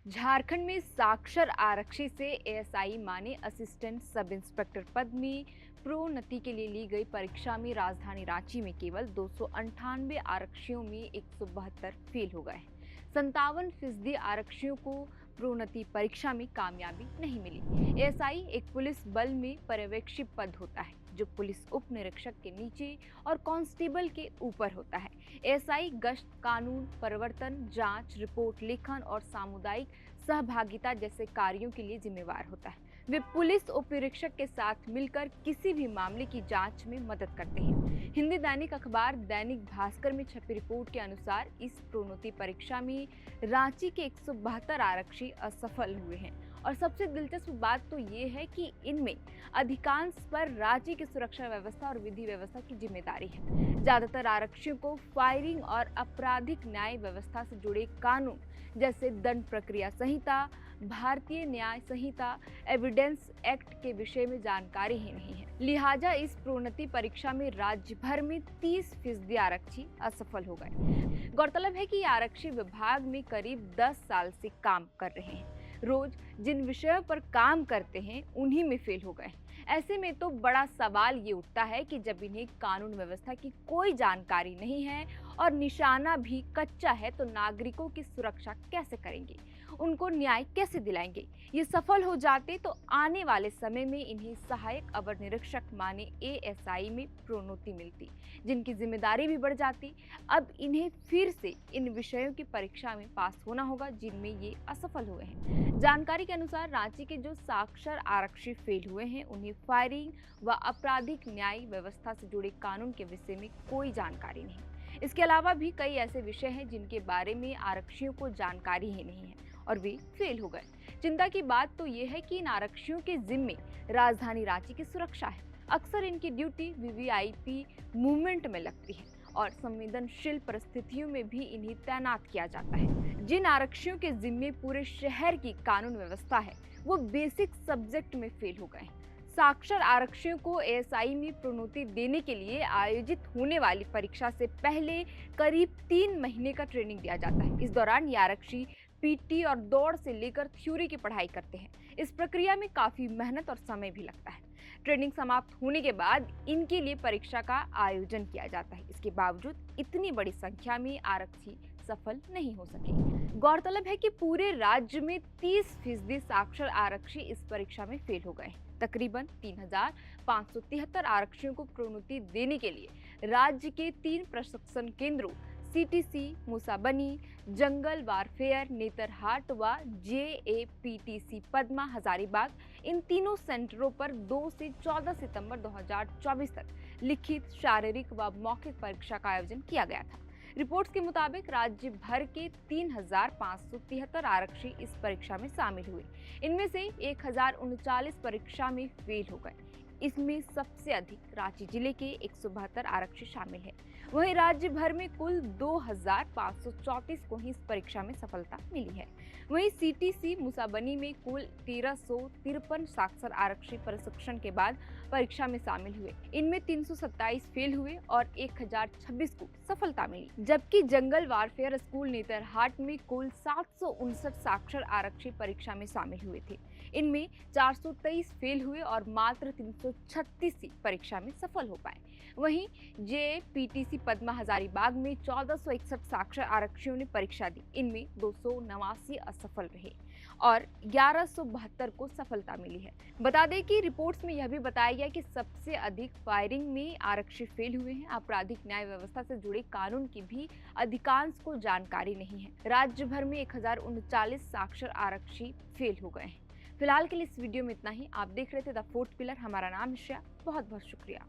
झारखंड में साक्षर आरक्षी से एएसआई माने असिस्टेंट सब इंस्पेक्टर पद में प्रोन्नति के लिए ली गई परीक्षा में राजधानी रांची में केवल 298 आरक्षियों में 172 फेल हो गए। 57% आरक्षियों को प्रोन्नति परीक्षा में कामयाबी नहीं मिली। एएसआई एक पुलिस बल में पर्यवेक्षी पद होता है जो पुलिस उप निरीक्षक के नीचे और कांस्टेबल के ऊपर होता है। एएसआई गश्त, कानून प्रवर्तन, जांच, रिपोर्ट लेखन और सामुदायिक सहभागिता जैसे कार्यों के लिए जिम्मेवार होता है। वे पुलिस उप निरीक्षक के साथ मिलकर किसी भी मामले की जांच में मदद करते हैं। हिंदी दैनिक अखबार दैनिक भास्कर में छपी रिपोर्ट के अनुसार इस प्रोन्नति परीक्षा में रांची के 172 आरक्षी असफल हुए हैं और सबसे दिलचस्प बात तो ये है कि इनमें अधिकांश पर राज्य की सुरक्षा व्यवस्था और विधि व्यवस्था की जिम्मेदारी है। ज्यादातर आरक्षियों को फायरिंग और आपराधिक न्याय व्यवस्था से जुड़े कानून जैसे दंड प्रक्रिया संहिता, भारतीय न्याय संहिता, एविडेंस एक्ट के विषय में जानकारी ही नहीं है। लिहाजा इस प्रोन्नति परीक्षा में राज्य भर में 30% आरक्षी असफल हो गए। गौरतलब है कि आरक्षी विभाग में करीब 10 साल से काम कर रहे हैं। रोज जिन विषयों पर काम करते हैं उन्हीं में फेल हो गए। ऐसे में तो बड़ा सवाल ये उठता है कि जब इन्हें कानून व्यवस्था की कोई जानकारी नहीं है और निशाना भी कच्चा है तो नागरिकों की सुरक्षा कैसे करेंगे, उनको न्याय कैसे दिलाएंगे। ये सफल हो जाते तो आने वाले समय में इन्हें सहायक अवर निरीक्षक माने एएसआई में प्रोन्नति मिलती, जिनकी जिम्मेदारी भी बढ़ जाती। अब इन्हें फिर से इन विषयों की परीक्षा में पास होना होगा जिनमें ये असफल हुए हैं। जानकारी के अनुसार रांची के जो साक्षर आरक्षी फेल हुए हैं उन्हें फायरिंग व आपराधिक न्याय व्यवस्था से जुड़े कानून के विषय में कोई जानकारी नहीं। इसके अलावा भी कई ऐसे विषय हैं जिनके बारे में आरक्षियों को जानकारी ही नहीं है और वे फेल हो गए। चिंता की बात तो ये है कि इन आरक्षियों के जिम्मे राजधानी रांची की सुरक्षा है। अक्सर इनकी ड्यूटी वीवीआईपी मूवमेंट में लगती है और संवेदनशील परिस्थितियों में भी इन्हें तैनात किया जाता है। जिन आरक्षियों के जिम्मे पूरे शहर की कानून व्यवस्था है वो बेसिक सब्जेक्ट में फेल हो गए। साक्षर आरक्षियों को एएसआई में प्रोन्नति देने के लिए आयोजित होने वाली परीक्षा से पहले करीब 3 महीने का ट्रेनिंग दिया जाता है। इस दौरान ये आरक्षी पीटी और दौड़ से लेकर थ्योरी की पढ़ाई करते हैं। इस प्रक्रिया में काफी मेहनत और समय भी लगता है। ट्रेनिंग समाप्त होने के बाद इनके लिए परीक्षा का आयोजन किया जाता है। इसके बावजूद इतनी बड़ी संख्या में आरक्षी सफल नहीं हो सके। गौरतलब है कि पूरे राज्य में 30% साक्षर आरक्षी इस परीक्षा में फेल हो गए। तकरीबन 3573 आरक्षियों को प्रोन्नति देने के लिए राज्य के 3 प्रशिक्षण केंद्रों सीटीसी, मूसाबनी, जंगल वारफेयर, नेतरहाट व जेएपीटीसी पद्मा हजारीबाग, इन तीनों सेंटरों पर 2 से 14 सितंबर 2024 तक लिखित, शारीरिक व मौखिक परीक्षा का आयोजन किया गया था। रिपोर्ट्स के मुताबिक राज्य भर के 3573 आरक्षी इस परीक्षा में शामिल हुए। इनमें से 1039 परीक्षा में फेल हो गए। इसमें सबसे अधिक रांची जिले के 172 आरक्षी शामिल हैं। वहीं राज्य भर में कुल 2534 को ही इस परीक्षा में सफलता मिली है। वहीं सीटीसी मूसाबनी में कुल 1353 साक्षर आरक्षी प्रशिक्षण के बाद परीक्षा में शामिल हुए। इनमें 327 फेल हुए और 1026 को सफलता मिली। जबकि जंगल वारफेयर स्कूल नेतरहाट में कुल 759 साक्षर आरक्षी परीक्षा में शामिल हुए थे। इनमें 423 फेल हुए और मात्र 336 ही परीक्षा में सफल हो पाए। वहीं जेपीटीसी पद्मा हजारीबाग में 1461 साक्षर आरक्षियों ने परीक्षा दी। इनमें 289 असफल रहे और 1172 को सफलता मिली है। बता दें कि रिपोर्ट्स में यह भी बताया गया कि सबसे अधिक फायरिंग में आरक्षी फेल हुए हैं। आपराधिक न्याय व्यवस्था से जुड़े कानून की भी अधिकांश को जानकारी नहीं है। राज्य भर में 1039 साक्षर आरक्षी फेल हो गए हैं। फिलहाल के लिए इस वीडियो में इतना ही। आप देख रहे थे द फोर्थ पिलर। हमारा नाम है श्रेया। बहुत बहुत शुक्रिया।